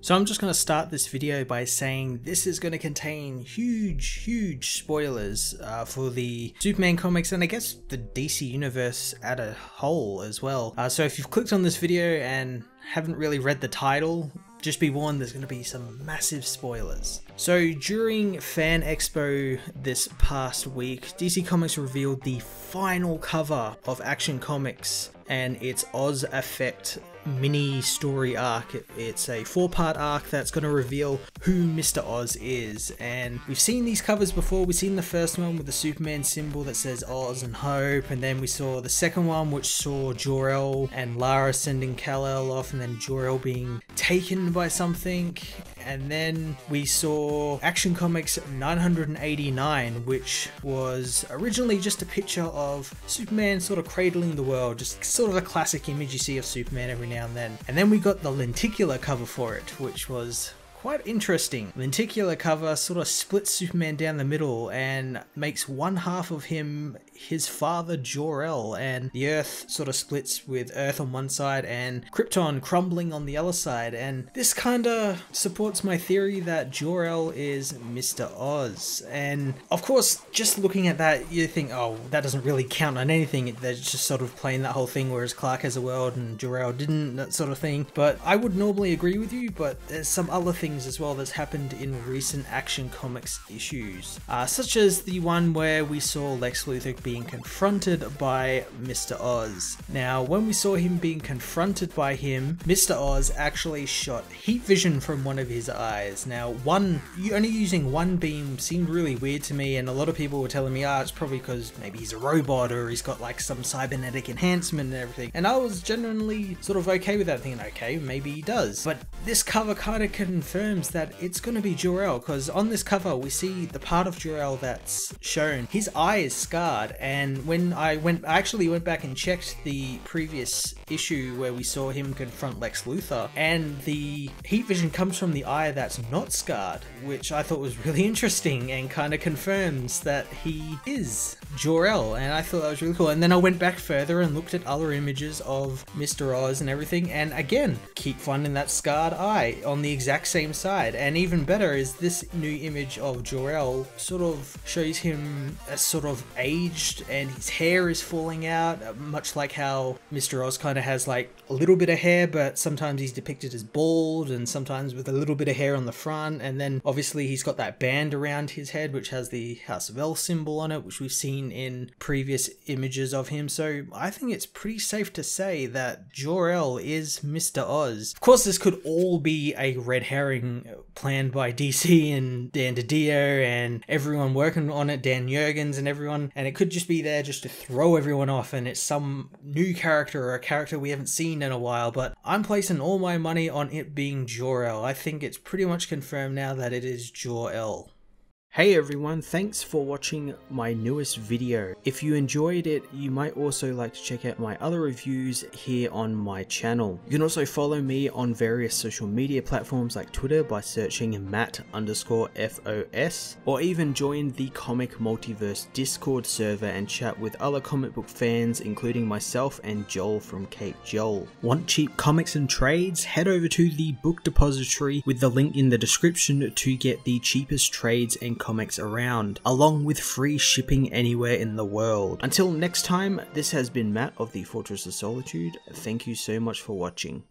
So I'm just going to start this video by saying this is going to contain huge spoilers for the Superman comics and I guess the DC universe as a whole as well. So if you've clicked on this video and haven't really read the title, just be warned there's going to be some massive spoilers. So during Fan Expo this past week, DC Comics revealed the final cover of Action Comics and its Oz Effect mini story arc. It's a 4-part arc that's going to reveal who Mr. Oz is, and we've seen these covers before. We've seen the first one with the Superman symbol that says Oz and Hope, and then we saw the second one which saw Jor-El and Lara sending Kal-El off and then Jor-El being taken by something, and then we saw Action Comics 989, which was originally just a picture of Superman sort of cradling the world, just sort of a classic image you see of Superman every now and then. And then we got the lenticular cover for it, which was quite interesting. Lenticular cover sort of splits Superman down the middle and makes one half of him his father Jor-El, and the Earth sort of splits with Earth on one side and Krypton crumbling on the other side, and this kinda supports my theory that Jor-El is Mr. Oz. And of course, just looking at that, you think, oh, that doesn't really count on anything. They're just sort of playing that whole thing whereas Clark has a world and Jor-El didn't, that sort of thing. But I would normally agree with you, but there's some other things as well that's happened in recent Action Comics issues, such as the one where we saw Lex Luthor being confronted by Mr. Oz. Now, when we saw him being confronted by him, Mr. Oz actually shot heat vision from one of his eyes. Now, only using one beam seemed really weird to me, and a lot of people were telling me, it's probably because maybe he's a robot or he's got like some cybernetic enhancement and everything. And I was genuinely sort of okay with that, thinking, okay, maybe he does. But this cover kind of confirms that it's going to be Jor-El, because on this cover we see the part of Jor-El that's shown, his eye is scarred. And when I actually went back and checked the previous issue where we saw him confront Lex Luthor, and the heat vision comes from the eye that's not scarred, which I thought was really interesting and kind of confirms that he is Jor-El, and I thought that was really cool. And then I went back further and looked at other images of Mr. Oz and everything, and again, keep finding that scarred eye on the exact same side. And even better is this new image of Jor-El sort of shows him as sort of aged and his hair is falling out, much like how Mr. Oz kind of has like a little bit of hair, but sometimes he's depicted as bald and sometimes with a little bit of hair on the front. And then obviously he's got that band around his head which has the House of El symbol on it, which we've seen in previous images of him. So I think it's pretty safe to say that Jor-El is Mr. Oz. Of course, this could all be a red herring planned by DC and Dan DiDio and everyone working on it, Dan Jurgens and everyone, and it could just be there just to throw everyone off and it's some new character or a character we haven't seen in a while. But I'm placing all my money on it being Jor-El. I think it's pretty much confirmed now that it is Jor-El. Hey everyone, thanks for watching my newest video. If you enjoyed it, you might also like to check out my other reviews here on my channel. You can also follow me on various social media platforms like Twitter by searching Matt_FOS, or even join the Comic Multiverse Discord server and chat with other comic book fans, including myself and Joel from Cape Joel. Want cheap comics and trades? Head over to the book depository with the link in the description to get the cheapest trades and comics around, along with free shipping anywhere in the world. Until next time, this has been Matt of the Fortress of Solitude. Thank you so much for watching.